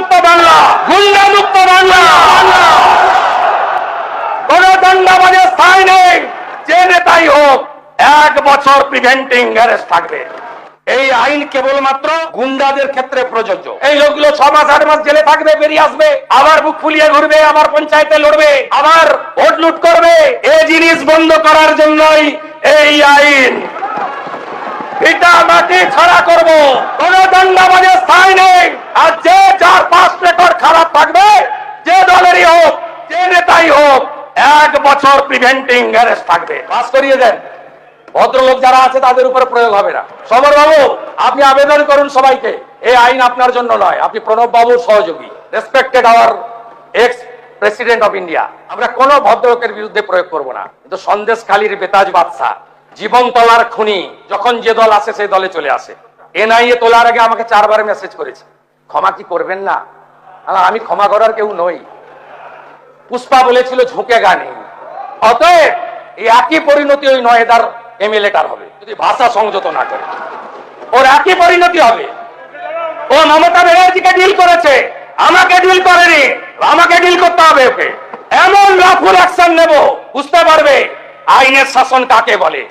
মুক্ত বাংলা, গুন্ডা মুক্ত বাংলা। কোন দাঙ্গাবাজের স্থায়ী নেই, যে নেতাই হোক 1 বছর প্রিভেন্টিং অ্যারেস্ট থাকবে। এই আইন কেবলমাত্র গুন্ডাদের ক্ষেত্রে প্রযোজ্য। এই লোকগুলো 6 মাস 8 মাস জেলে থাকবে, বেরিয়ে আসবে, আবার বুক ফুলিয়ে ঘুরবে, আবার পঞ্চায়েতে লড়বে, আবার ভোট লুট করবে। এই জিনিস বন্ধ করার জন্যই এই আইন। এটা মাটি ছাড়া করব, কোন দাঙ্গাবাজের স্থায়ী নেই। আর যে যার 5 রেকর্ড খারাপ থাকবে, যে দলেরই হোক, যে নেতাই হোক, 1 বছর প্রিভেন্টিং অ্যারেস্ট থাকবে। পাস করিয়ে দেন। ভদ্রলোক যারা আছে তাদের উপরে প্রয়োগ হবে না। সমর বাবু, আপনি আবেদন করুন সবাইকে, এই আইন আপনার জন্য নয়, আপনি প্রণব বাবুর সহযোগী, respected our ex president of India. আমরা কোন ভদ্রলোকের বিরুদ্ধে প্রয়োগ করব না, কিন্তু সন্দেশখালীর বেতাজ বাদশা, জীবন তোলার খুনি, যখন যে দল আসে সেই দলে চলে আসে। এনআইএ তোলার আগে আমাকে 4 বার মেসেজ করেছে, ক্ষমা কি করবেন না? আমি ক্ষমা করার কেউ নই। পুষ্পা বলেছিল ঝুঁকে গানে। অতএব এই একই পরিণতি ওই নয়দার এমএলএটার হবে যদি ভাষা সংযত না করে। ওর একই পরিণতি হবে। ও মমতা ব্যানার্জিকে ডিল করেছে, আমাকে ডিল করেনি, আমাকে ডিল করতে হবে ওকে। এমন রাফুল অ্যাকশন নেব, বুঝতে পারবে আইনের শাসন কাকে বলে।